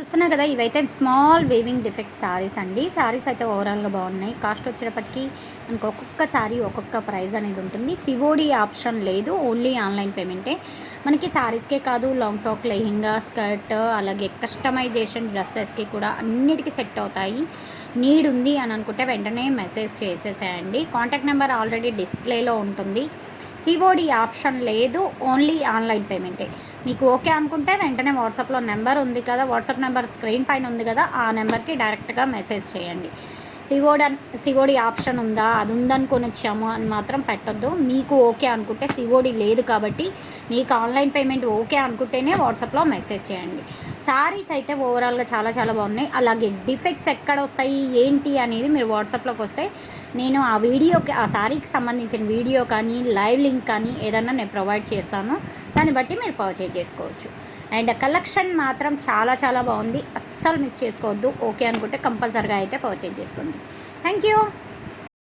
చూస్తున్నారు కదా, ఇవైతే స్మాల్ వీవింగ్ డిఫెక్ట్ సారీస్ అండి. సారీస్ అయితే ఓవరాల్గా బాగున్నాయి. కాస్ట్ వచ్చేటప్పటికి మనకు ఒక్కొక్క సారీ ఒక్కొక్క ప్రైస్ అనేది ఉంటుంది. సివోడి ఆప్షన్ లేదు, ఓన్లీ ఆన్లైన్ పేమెంటే. మనకి సారీస్కే కాదు, లాంగ్ ఫ్రాక్, లెహింగా, స్కర్ట్, అలాగే కస్టమైజేషన్ డ్రెస్సెస్కి కూడా అన్నిటికీ సెట్ అవుతాయి. నీడ్ ఉంది అని అనుకుంటే వెంటనే మెసేజ్ చేసేసేయండి. కాంటాక్ట్ నెంబర్ ఆల్రెడీ డిస్ప్లేలో ఉంటుంది. సివోడి ఆప్షన్ లేదు, ఓన్లీ ఆన్లైన్ పేమెంటే. మీకు ఓకే అనుకుంటే వెంటనే వాట్సాప్లో నెంబర్ ఉంది కదా, వాట్సాప్ నెంబర్ స్క్రీన్ పైన ఉంది కదా, ఆ నెంబర్కి డైరెక్ట్గా మెసేజ్ చేయండి. సివోడి ఆప్షన్ ఉందా, అది ఉందనుకొని వచ్చాము అని మాత్రం పెట్టొద్దు. మీకు ఓకే అనుకుంటే, సివోడి లేదు కాబట్టి మీకు ఆన్లైన్ పేమెంట్ ఓకే అనుకుంటేనే వాట్సాప్లో మెసేజ్ చేయండి. సారీస్ అయితే ఓవరాల్గా చాలా చాలా బాగున్నాయి. అలాగే డిఫెక్ట్స్ ఎక్కడ వస్తాయి ఏంటి అనేది మీరు వాట్సాప్లోకి వస్తే నేను ఆ వీడియోకి, ఆ సారీకి సంబంధించిన వీడియో కానీ లైవ్ లింక్ కానీ ఏదన్నా నేను ప్రొవైడ్ చేస్తాను. దాన్ని బట్టి మీరు పర్చేజ్ చేసుకోవచ్చు. అండ్ కలెక్షన్ మాత్రం చాలా చాలా బాగుంది, అస్సలు మిస్ చేసుకోవద్దు. ఓకే అనుకుంటే కంపల్సరీగా అయితే పర్చేజ్ చేసుకోండి. Thank you.